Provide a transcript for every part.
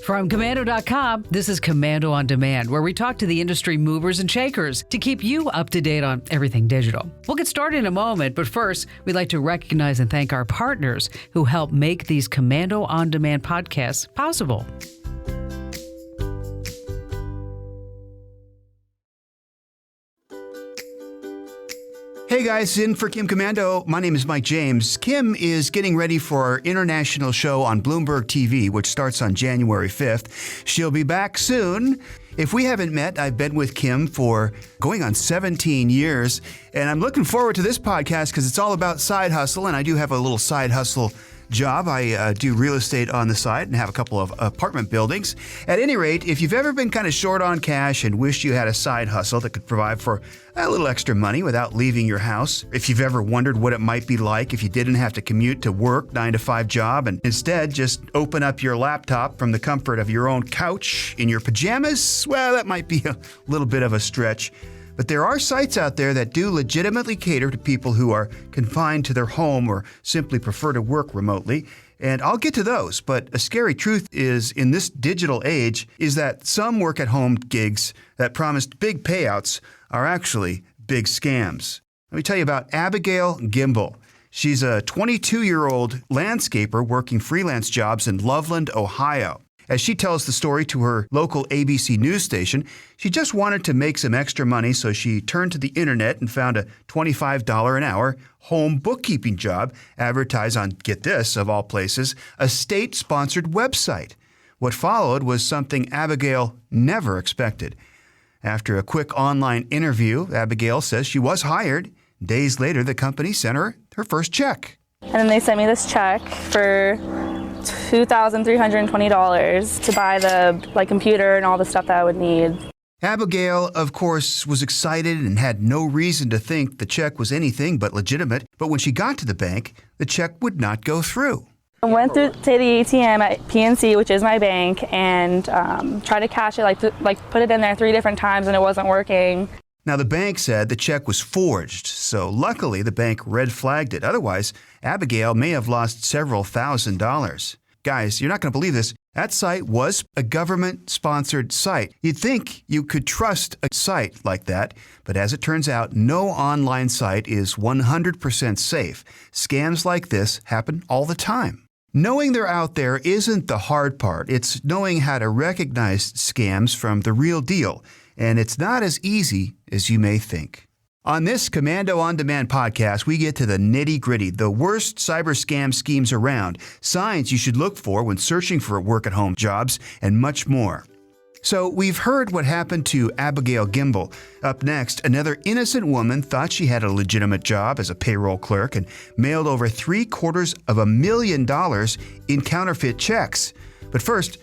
From Komando.com, this is Komando on Demand, where we talk to the industry movers and shakers to keep you up to date on everything digital. We'll get started in a moment, but first, we'd like to recognize and thank our partners who help make these Komando on Demand podcasts possible. Hey guys, in for Kim Komando. My name is Mike James. Kim is getting ready for our international show on Bloomberg TV, which starts on January 5th. She'll be back soon. If we haven't met, I've been with Kim for going on 17 years, and I'm looking forward to this podcast because it's all about side hustle, and I do have a little side hustle job. I do real estate on the side and have a couple of apartment buildings. At any rate, if you've ever been kind of short on cash and wished you had a side hustle that could provide for a little extra money without leaving your house, if you've ever wondered what it might be like if you didn't have to commute to work, 9-to-5 job, and instead just open up your laptop from the comfort of your own couch in your pajamas, well, that might be a little bit of a stretch. But there are sites out there that do legitimately cater to people who are confined to their home or simply prefer to work remotely. And I'll get to those, but a scary truth is in this digital age is that some work-at-home gigs that promised big payouts are actually big scams. Let me tell you about Abigail Gimbel. She's a 22-year-old landscaper working freelance jobs in Loveland, Ohio. As she tells the story to her local ABC news station, she just wanted to make some extra money, so she turned to the internet and found a $25 an hour home bookkeeping job advertised on, get this, of all places, a state-sponsored website. What followed was something Abigail never expected. After a quick online interview, Abigail says she was hired. Days later, the company sent her her first check. And then they sent me this check for $2,320 to buy the computer and all the stuff that I would need. Abigail, of course, was excited and had no reason to think the check was anything but legitimate. But when she got to the bank, the check would not go through. I went through to the ATM at PNC, which is my bank, and tried to cash it, put it in there 3 different times, and it wasn't working. Now, the bank said the check was forged, so luckily the bank red flagged it. Otherwise, Abigail may have lost several $1,000s. Guys, you're not going to believe this. That site was a government-sponsored site. You'd think you could trust a site like that, but as it turns out, no online site is 100% safe. Scams like this happen all the time. Knowing they're out there isn't the hard part. It's knowing how to recognize scams from the real deal. And it's not as easy as you may think. On this Komando On Demand podcast, we get to the nitty-gritty, the worst cyber scam schemes around, signs you should look for when searching for work-at-home jobs, and much more. So we've heard what happened to Abigail Gimbel. Up next, another innocent woman thought she had a legitimate job as a payroll clerk and mailed over $750,000 in counterfeit checks. But first,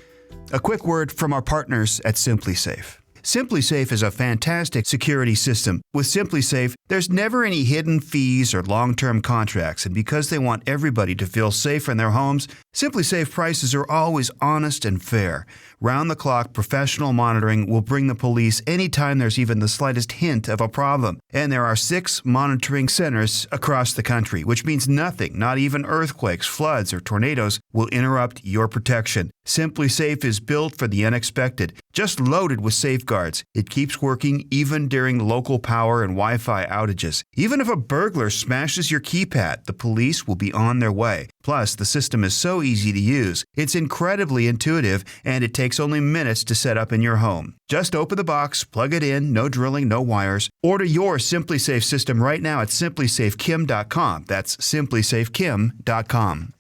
a quick word from our partners at SimpliSafe. SimpliSafe is a fantastic security system. With SimpliSafe, there's never any hidden fees or long-term contracts, and because they want everybody to feel safe in their homes, SimpliSafe prices are always honest and fair. Round-the-clock professional monitoring will bring the police anytime there's even the slightest hint of a problem. And there are 6 monitoring centers across the country, which means nothing, not even earthquakes, floods, or tornadoes, will interrupt your protection. SimpliSafe is built for the unexpected, just loaded with safeguards. It keeps working even during local power and Wi-Fi outages. Even if a burglar smashes your keypad, the police will be on their way. Plus, the system is so easy to use. It's incredibly intuitive, and it takes only minutes to set up in your home. Just open the box, plug it in, no drilling, no wires. Order your SimpliSafe system right now at simplysafekim.com. That's simplysafekim.com.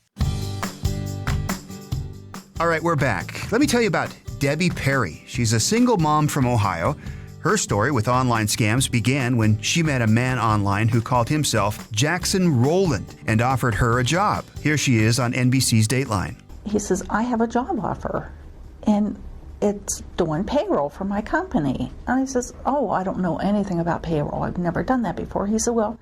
All right, we're back. Let me tell you about Debbie Perry. She's a single mom from Ohio. Her story with online scams began when she met a man online who called himself Jackson Rowland and offered her a job. Here she is on NBC's Dateline. He says, I have a job offer, and it's doing payroll for my company. And I says, oh, I don't know anything about payroll. I've never done that before. He said, well,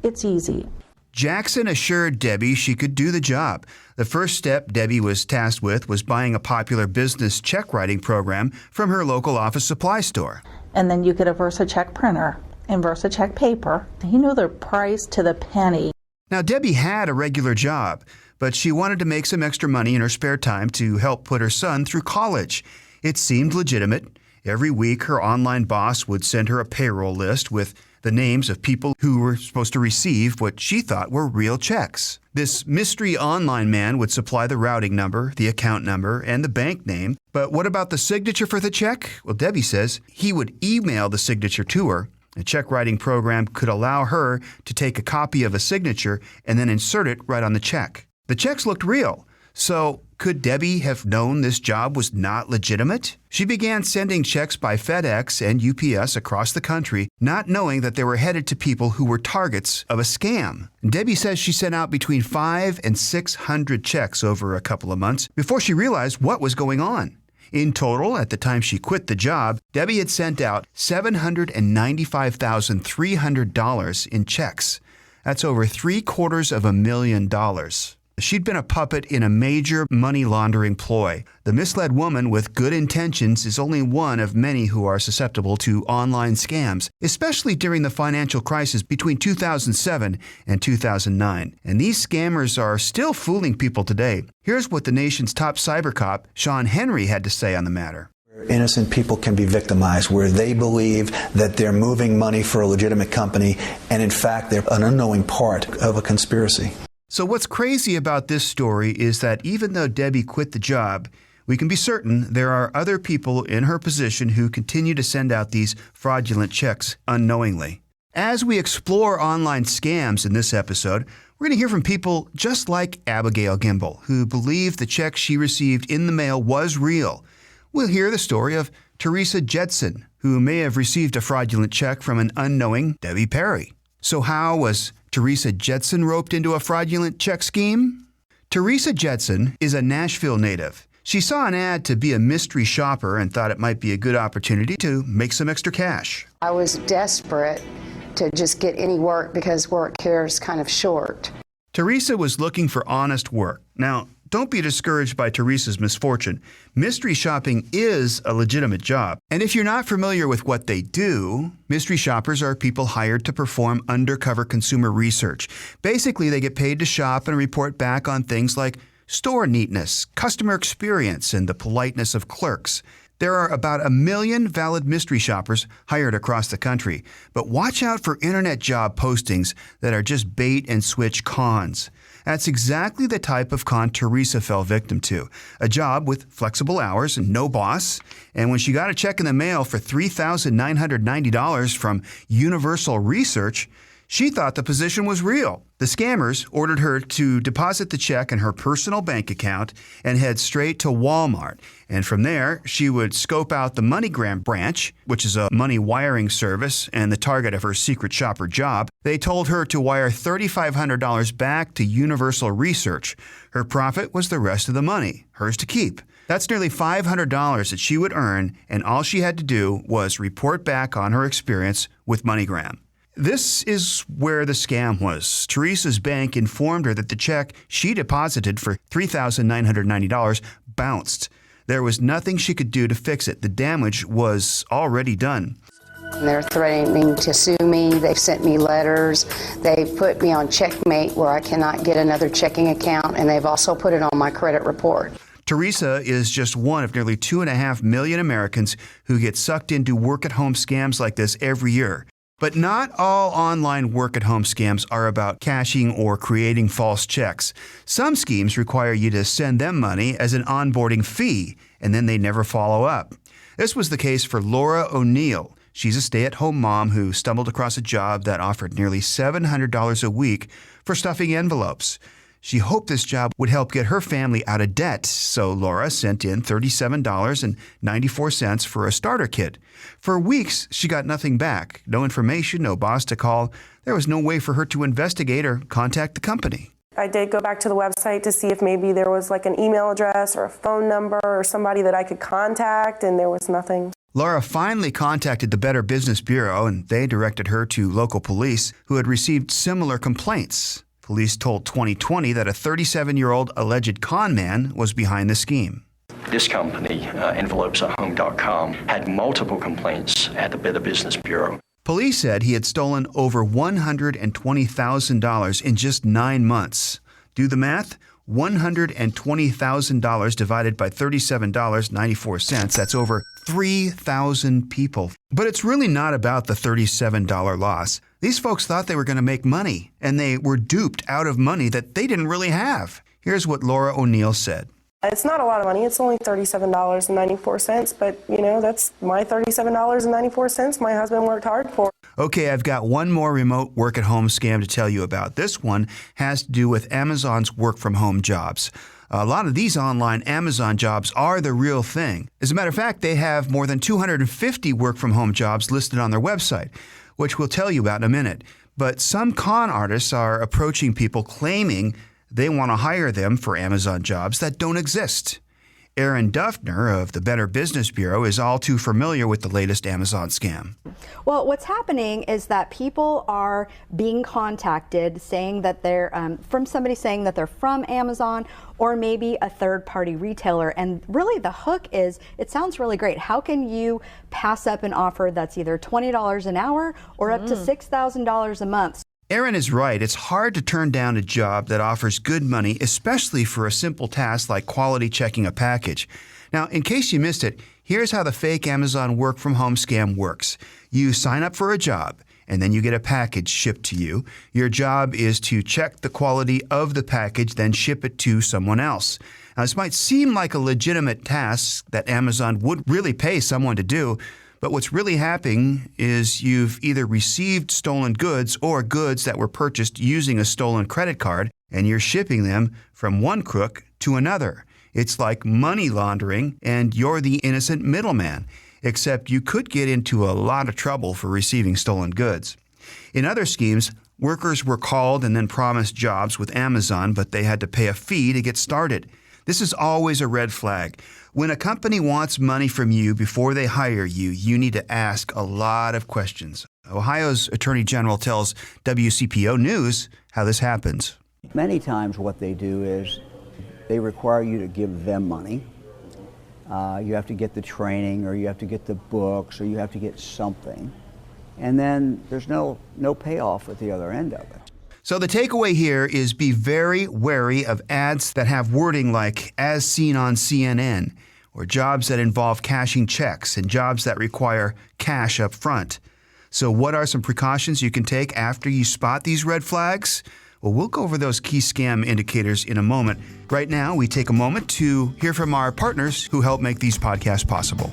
it's easy. Jackson assured Debbie she could do the job. The first step Debbie was tasked with was buying a popular business check writing program from her local office supply store. And then you get a VersaCheck printer and VersaCheck paper. He knew the price to the penny. Now, Debbie had a regular job, but she wanted to make some extra money in her spare time to help put her son through college. It seemed legitimate. Every week, her online boss would send her a payroll list with the names of people who were supposed to receive what she thought were real checks. This mystery online man would supply the routing number, the account number, and the bank name. But what about the signature for the check? Well, Debbie says he would email the signature to her. A check writing program could allow her to take a copy of a signature and then insert it right on the check. The checks looked real. So could Debbie have known this job was not legitimate? She began sending checks by FedEx and UPS across the country, not knowing that they were headed to people who were targets of a scam. Debbie says she sent out between 500 and 600 checks over a couple of months before she realized what was going on. In total, at the time she quit the job, Debbie had sent out $795,300 in checks. That's over $750,000. She'd been a puppet in a major money laundering ploy. The misled woman with good intentions is only one of many who are susceptible to online scams, especially during the financial crisis between 2007 and 2009. And these scammers are still fooling people today. Here's what the nation's top cyber cop, Sean Henry, had to say on the matter. Innocent people can be victimized where they believe that they're moving money for a legitimate company, and in fact, they're an unknowing part of a conspiracy. So what's crazy about this story is that even though Debbie quit the job, we can be certain there are other people in her position who continue to send out these fraudulent checks unknowingly. As we explore online scams in this episode, we're going to hear from people just like Abigail Gimbel, who believed the check she received in the mail was real. We'll hear the story of Teresa Jetson, who may have received a fraudulent check from an unknowing Debbie Perry. So how was Teresa Jetson roped into a fraudulent check scheme? Teresa Jetson is a Nashville native. She saw an ad to be a mystery shopper and thought it might be a good opportunity to make some extra cash. I was desperate to just get any work because work here is kind of short. Teresa was looking for honest work. Now, don't be discouraged by Teresa's misfortune. Mystery shopping is a legitimate job. And if you're not familiar with what they do, mystery shoppers are people hired to perform undercover consumer research. Basically, they get paid to shop and report back on things like store neatness, customer experience, and the politeness of clerks. There are about 1 million valid mystery shoppers hired across the country. But watch out for internet job postings that are just bait and switch cons. That's exactly the type of con Teresa fell victim to. A job with flexible hours and no boss. And when she got a check in the mail for $3,990 from Universal Research, she thought the position was real. The scammers ordered her to deposit the check in her personal bank account and head straight to Walmart. And from there, she would scope out the MoneyGram branch, which is a money wiring service and the target of her secret shopper job. They told her to wire $3,500 back to Universal Research. Her profit was the rest of the money, hers to keep. That's nearly $500 that she would earn, and all she had to do was report back on her experience with MoneyGram. This is where the scam was. Teresa's bank informed her that the check she deposited for $3,990 bounced. There was nothing she could do to fix it. The damage was already done. They're threatening to sue me. They've sent me letters. They've put me on checkmate where I cannot get another checking account, and they've also put it on my credit report. Teresa is just one of nearly 2.5 million Americans who get sucked into work-at-home scams like this every year. But not all online work-at-home scams are about cashing or creating false checks. Some schemes require you to send them money as an onboarding fee, and then they never follow up. This was the case for Laura O'Neill. She's a stay-at-home mom who stumbled across a job that offered nearly $700 a week for stuffing envelopes. She hoped this job would help get her family out of debt, so Laura sent in $37.94 for a starter kit. For weeks, she got nothing back. No information, no boss to call. There was no way for her to investigate or contact the company. I did go back to the website to see if maybe there was like an email address or a phone number or somebody that I could contact, and there was nothing. Laura finally contacted the Better Business Bureau, and they directed her to local police who had received similar complaints. Police told 2020 that a 37-year-old alleged con man was behind the scheme. This company, envelopesatHome.com, had multiple complaints at the Better Business Bureau. Police said he had stolen over $120,000 in just 9 months. Do the math. $120,000 divided by $37.94. That's over 3,000 people. But it's really not about the $37 loss. These folks thought they were going to make money, and they were duped out of money that they didn't really have. Here's what Laura O'Neill said. It's not a lot of money. It's only $37.94, but, that's my $37.94 my husband worked hard for. Okay, I've got one more remote work-at-home scam to tell you about. This one has to do with Amazon's work-from-home jobs. A lot of these online Amazon jobs are the real thing. As a matter of fact, they have more than 250 work-from-home jobs listed on their website, which we'll tell you about in a minute. But some con artists are approaching people claiming they want to hire them for Amazon jobs that don't exist. Aaron Duffner of the Better Business Bureau is all too familiar with the latest Amazon scam. Well, what's happening is that people are being contacted saying that they're from somebody saying that they're from Amazon or maybe a third-party retailer. And really the hook is, it sounds really great. How can you pass up an offer that's either $20 an hour or up to $6,000 a month? Aaron is right. It's hard to turn down a job that offers good money, especially for a simple task like quality checking a package. Now, in case you missed it, here's how the fake Amazon work-from-home scam works. You sign up for a job, and then you get a package shipped to you. Your job is to check the quality of the package, then ship it to someone else. Now, this might seem like a legitimate task that Amazon would really pay someone to do, but what's really happening is you've either received stolen goods or goods that were purchased using a stolen credit card, and you're shipping them from one crook to another. It's like money laundering, and you're the innocent middleman, except you could get into a lot of trouble for receiving stolen goods. In other schemes, workers were called and then promised jobs with Amazon, but they had to pay a fee to get started. This is always a red flag. When a company wants money from you before they hire you, you need to ask a lot of questions. Ohio's Attorney General tells WCPO News how this happens. Many times what they do is they require you to give them money. You have to get the training, or you have to get the books, or you have to get something. And then there's no payoff at the other end of it. So the takeaway here is be very wary of ads that have wording like "as seen on CNN," or jobs that involve cashing checks and jobs that require cash up front. So what are some precautions you can take after you spot these red flags? Well, we'll go over those key scam indicators in a moment. Right now, we take a moment to hear from our partners who help make these podcasts possible.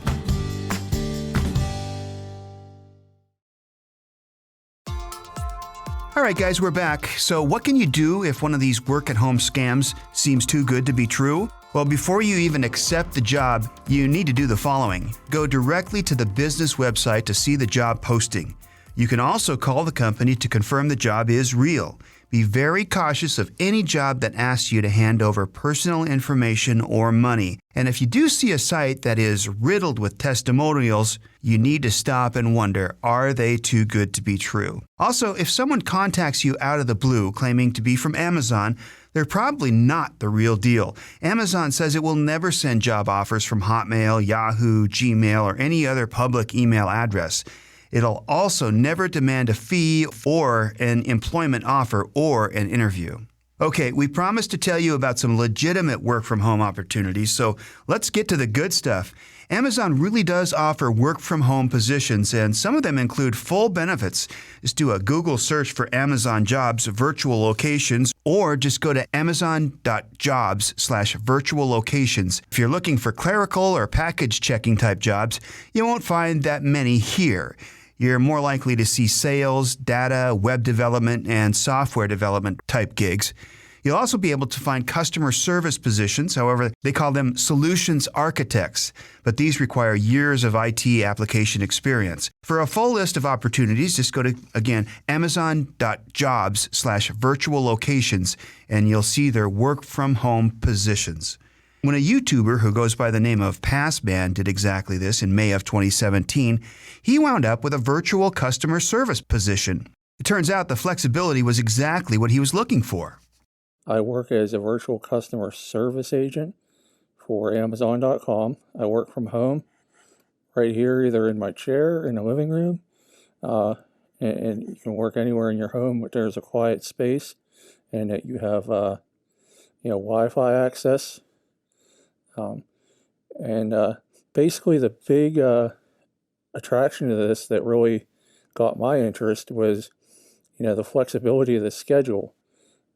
All right, guys, we're back. So what can you do if one of these work-at-home scams seems too good to be true? Well, before you even accept the job, you need to do the following. Go directly to the business website to see the job posting. You can also call the company to confirm the job is real. Be very cautious of any job that asks you to hand over personal information or money. And if you do see a site that is riddled with testimonials, you need to stop and wonder, are they too good to be true? Also, if someone contacts you out of the blue claiming to be from Amazon, they're probably not the real deal. Amazon says it will never send job offers from Hotmail, Yahoo, Gmail, or any other public email address. It'll also never demand a fee or an employment offer or an interview. Okay, we promised to tell you about some legitimate work-from-home opportunities, so let's get to the good stuff. Amazon really does offer work-from-home positions, and some of them include full benefits. Just do a Google search for Amazon Jobs virtual locations, or just go to amazon.jobs/virtual locations. If you're looking for clerical or package checking type jobs, you won't find that many here. You're more likely to see sales, data, web development, and software development type gigs. You'll also be able to find customer service positions. However, they call them solutions architects, but these require years of IT application experience. For a full list of opportunities, just go to, again, amazon.jobs/virtual locations, and you'll see their work-from-home positions. When a YouTuber who goes by the name of Passman did exactly this in May of 2017, he wound up with a virtual customer service position. It turns out the flexibility was exactly what he was looking for. I work as a virtual customer service agent for Amazon.com. I work from home right here, either in my chair in the living room, and you can work anywhere in your home, but there's a quiet space and that you have Wi-Fi access. And basically the big attraction to this that really got my interest was, the flexibility of the schedule.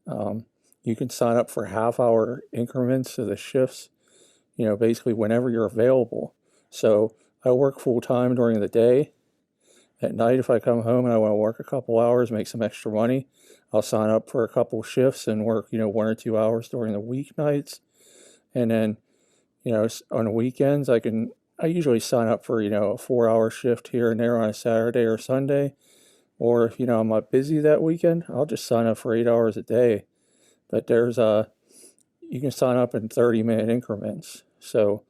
You can sign up for half-hour increments of the shifts, basically whenever you're available. So I work full-time during the day. At night, if I come home and I want to work a couple hours, make some extra money, I'll sign up for a couple shifts and work, 1 or 2 hours during the weeknights. And then, on the weekends, I usually sign up for, a 4-hour shift here and there on a Saturday or Sunday. Or if, I'm not busy that weekend, I'll just sign up for 8 hours a day. But you can sign up in 30-minute increments. So,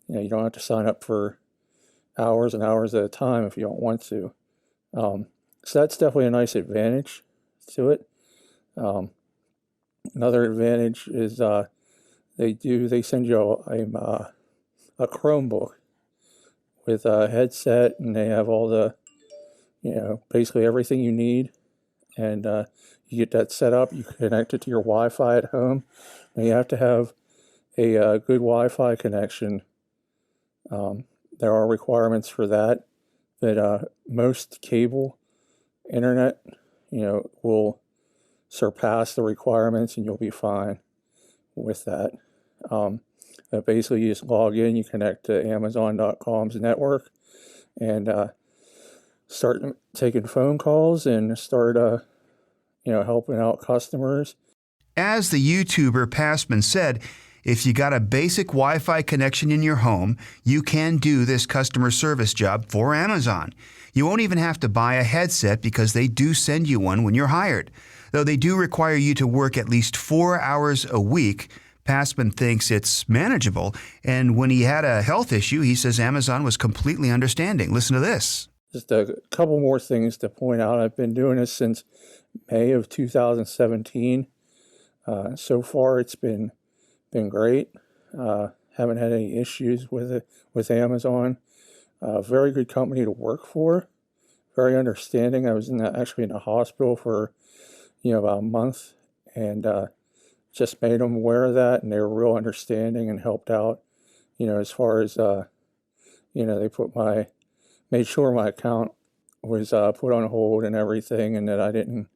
you don't have to sign up for hours and hours at a time if you don't want to. So that's definitely a nice advantage to it. Another advantage is they send you a Chromebook with a headset, and they have all the, basically everything you need. And you get that set up, you connect it to your Wi-Fi at home, and you have to have a good Wi-Fi connection. There are requirements for that, but most cable internet, will surpass the requirements, and you'll be fine with that. But basically, you just log in, you connect to Amazon.com's network, and start taking phone calls and start, helping out customers. As the YouTuber Passman said, if you got a basic Wi-Fi connection in your home, you can do this customer service job for Amazon. You won't even have to buy a headset because they do send you one when you're hired. Though they do require you to work at least 4 hours a week, Passman thinks it's manageable. And when he had a health issue, he says Amazon was completely understanding. Listen to this. Just a couple more things to point out. I've been doing this since May of 2017. So far, it's been great. Haven't had any issues with Amazon. Very good company to work for. Very understanding. I was actually in the hospital for about a month, and just made them aware of that, and they were real understanding and helped out. As far as they made sure my account was put on hold and everything, and that I didn't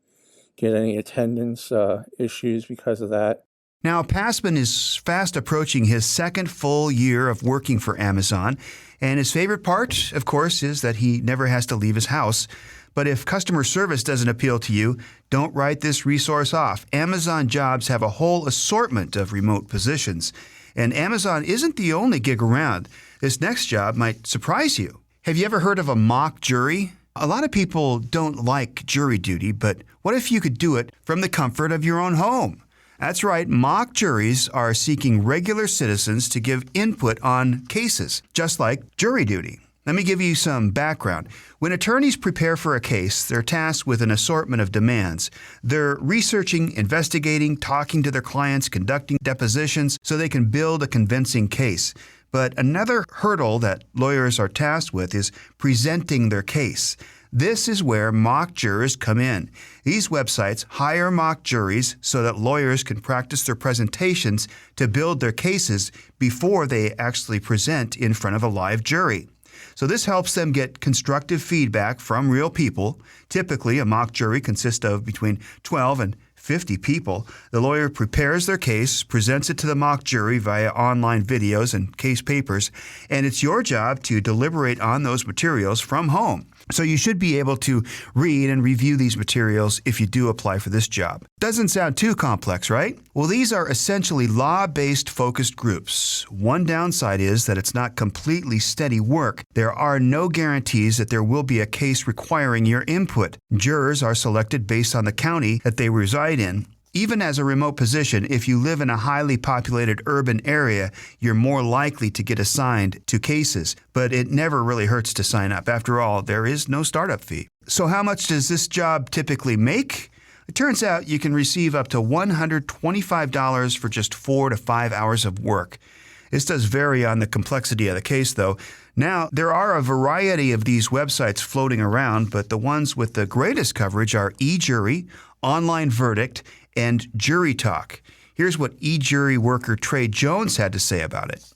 get any attendance issues because of that. Now, Passman is fast approaching his second full year of working for Amazon, and his favorite part, of course, is that he never has to leave his house. But if customer service doesn't appeal to you, don't write this resource off. Amazon Jobs have a whole assortment of remote positions, and Amazon isn't the only gig around. This next job might surprise you. Have you ever heard of a mock jury? A lot of people don't like jury duty, but what if you could do it from the comfort of your own home? That's right, mock juries are seeking regular citizens to give input on cases, just like jury duty. Let me give you some background. When attorneys prepare for a case, they're tasked with an assortment of demands. They're researching, investigating, talking to their clients, conducting depositions so they can build a convincing case. But another hurdle that lawyers are tasked with is presenting their case. This is where mock jurors come in. These websites hire mock juries so that lawyers can practice their presentations to build their cases before they actually present in front of a live jury. So this helps them get constructive feedback from real people. Typically, a mock jury consists of between 12 and 50 people. The lawyer prepares their case, presents it to the mock jury via online videos and case papers, and it's your job to deliberate on those materials from home. So you should be able to read and review these materials if you do apply for this job. Doesn't sound too complex, right? Well, these are essentially law-based focused groups. One downside is that it's not completely steady work. There are no guarantees that there will be a case requiring your input. Jurors are selected based on the county that they reside in. Even as a remote position, if you live in a highly populated urban area, you're more likely to get assigned to cases. But it never really hurts to sign up. After all, there is no startup fee. So how much does this job typically make? It turns out you can receive up to $125 for just 4 to 5 hours of work. This does vary on the complexity of the case, though. Now, there are a variety of these websites floating around, but the ones with the greatest coverage are eJury, Online Verdict, and Jury Talk. Here's what e-jury worker Trey Jones had to say about it.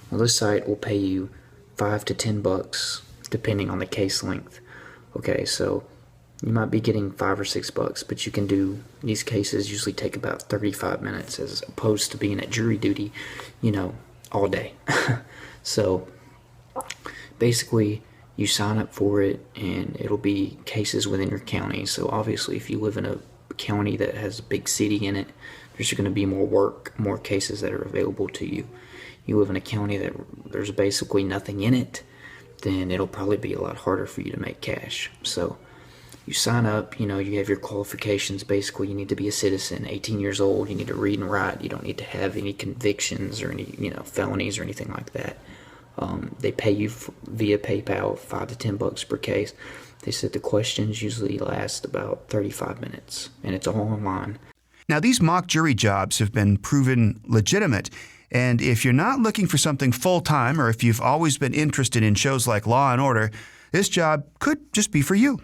Well, this site will pay you $5 to $10 depending on the case length. Okay, so you might be getting $5 or $6, but you can do, these cases usually take about 35 minutes as opposed to being at jury duty, all day. So basically you sign up for it and it'll be cases within your county. So obviously if you live in a county that has a big city in it, there's going to be more work, more cases that are available to you. You live in a county that there's basically nothing in it, then it'll probably be a lot harder for you to make cash. So you sign up, you have your qualifications. Basically, you need to be a citizen, 18 years old. You need to read and write. You don't need to have any convictions or any, felonies or anything like that. They pay you via PayPal, $5 to $10 per case. They said the questions usually last about 35 minutes, and it's all online. Now, these mock jury jobs have been proven legitimate. And if you're not looking for something full-time, or if you've always been interested in shows like Law & Order, this job could just be for you.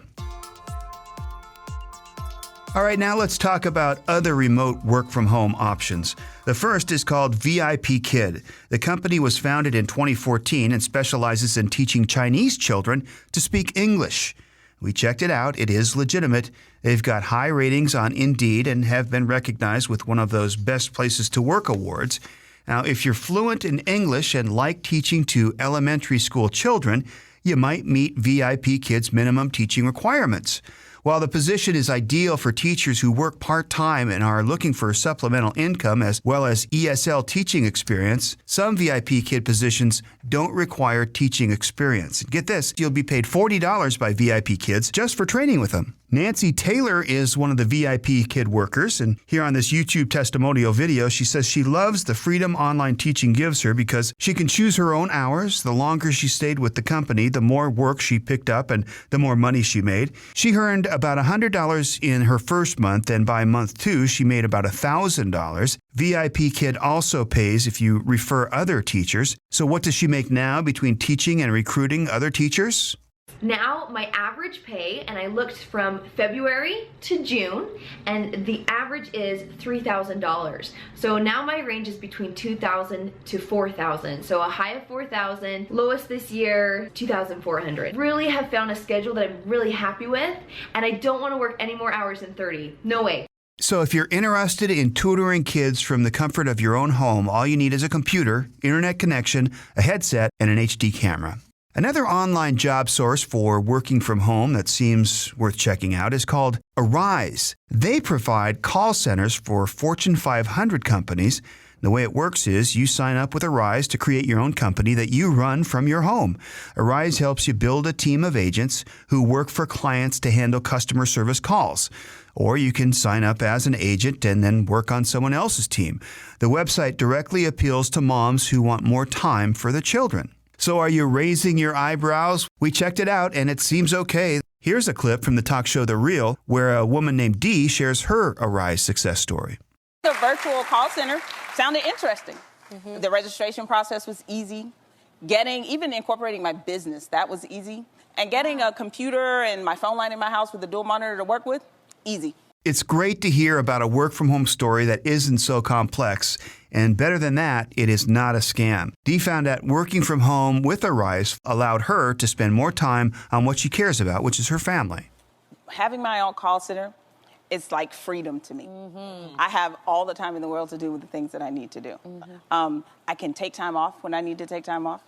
All right, now let's talk about other remote work-from-home options. The first is called VIP Kid. The company was founded in 2014 and specializes in teaching Chinese children to speak English. We checked it out. It is legitimate. They've got high ratings on Indeed and have been recognized with one of those Best Places to Work awards. Now, if you're fluent in English and like teaching to elementary school children, you might meet VIP Kid's minimum teaching requirements. While the position is ideal for teachers who work part-time and are looking for supplemental income as well as ESL teaching experience, some VIP Kid positions don't require teaching experience. Get this, you'll be paid $40 by VIP Kids just for training with them. Nancy Taylor is one of the VIP Kid workers, and here on this YouTube testimonial video, she says she loves the freedom online teaching gives her because she can choose her own hours. The longer she stayed with the company, the more work she picked up and the more money she made. She earned about $100 in her first month, and by month 2, she made about $1,000. VIP Kid also pays if you refer other teachers. So what does she make now between teaching and recruiting other teachers? Now my average pay, and I looked from February to June, and the average is $3,000. So now my range is between $2,000 to $4,000. So a high of $4,000, lowest this year, $2,400. Really have found a schedule that I'm really happy with, and I don't want to work any more hours than 30. No way. So if you're interested in tutoring kids from the comfort of your own home, all you need is a computer, internet connection, a headset, and an HD camera. Another online job source for working from home that seems worth checking out is called Arise. They provide call centers for Fortune 500 companies. The way it works is you sign up with Arise to create your own company that you run from your home. Arise helps you build a team of agents who work for clients to handle customer service calls. Or you can sign up as an agent and then work on someone else's team. The website directly appeals to moms who want more time for the children. So are you raising your eyebrows? We checked it out and it seems okay. Here's a clip from the talk show The Real, where a woman named Dee shares her Arise success story. The virtual call center sounded interesting. The registration process was easy. Even incorporating my business, that was easy. And getting a computer and my phone line in my house with a dual monitor to work with, easy. It's great to hear about a work-from-home story that isn't so complex. And better than that, it is not a scam. Dee found that working from home with Arise allowed her to spend more time on what she cares about, which is her family. Having my own call center, it's like freedom to me. I have all the time in the world to do with the things that I need to do. I can take time off when I need to take time off.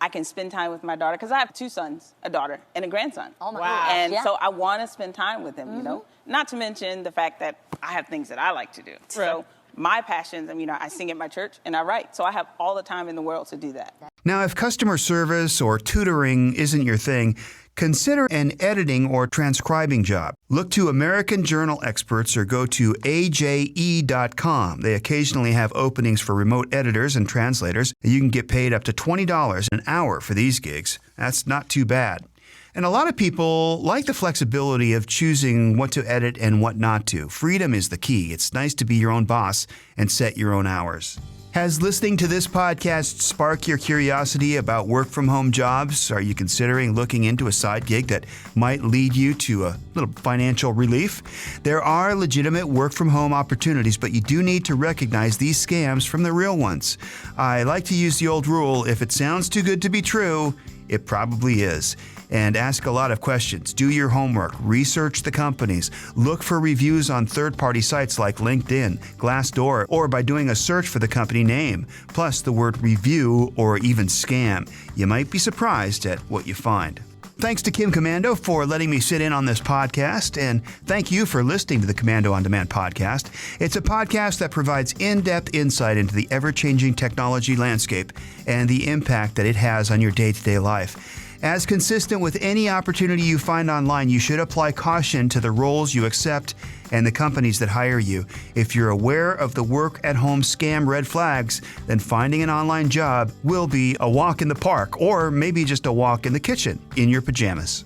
I can spend time with my daughter, because I have 2 sons, a daughter and a grandson. Oh my gosh. And so I want to spend time with them, you know? Not to mention the fact that I have things that I like to do. Right. So my passions, I sing at my church and I write. So I have all the time in the world to do that. Now, if customer service or tutoring isn't your thing, consider an editing or transcribing job. Look to American Journal experts or go to aje.com. They occasionally have openings for remote editors and translators. You can get paid up to $20 an hour for these gigs. That's not too bad. And a lot of people like the flexibility of choosing what to edit and what not to. Freedom is the key. It's nice to be your own boss and set your own hours. Has listening to this podcast sparked your curiosity about work from home jobs? Are you considering looking into a side gig that might lead you to a little financial relief? There are legitimate work from home opportunities, but you do need to recognize these scams from the real ones. I like to use the old rule, if it sounds too good to be true, it probably is. And ask a lot of questions. Do your homework. Research the companies. Look for reviews on third-party sites like LinkedIn, Glassdoor, or by doing a search for the company name, plus the word review or even scam. You might be surprised at what you find. Thanks to Kim Komando for letting me sit in on this podcast, and thank you for listening to the Komando On Demand podcast. It's a podcast that provides in-depth insight into the ever-changing technology landscape and the impact that it has on your day-to-day life. As consistent with any opportunity you find online, you should apply caution to the roles you accept and the companies that hire you. If you're aware of the work-at-home scam red flags, then finding an online job will be a walk in the park, or maybe just a walk in the kitchen in your pajamas.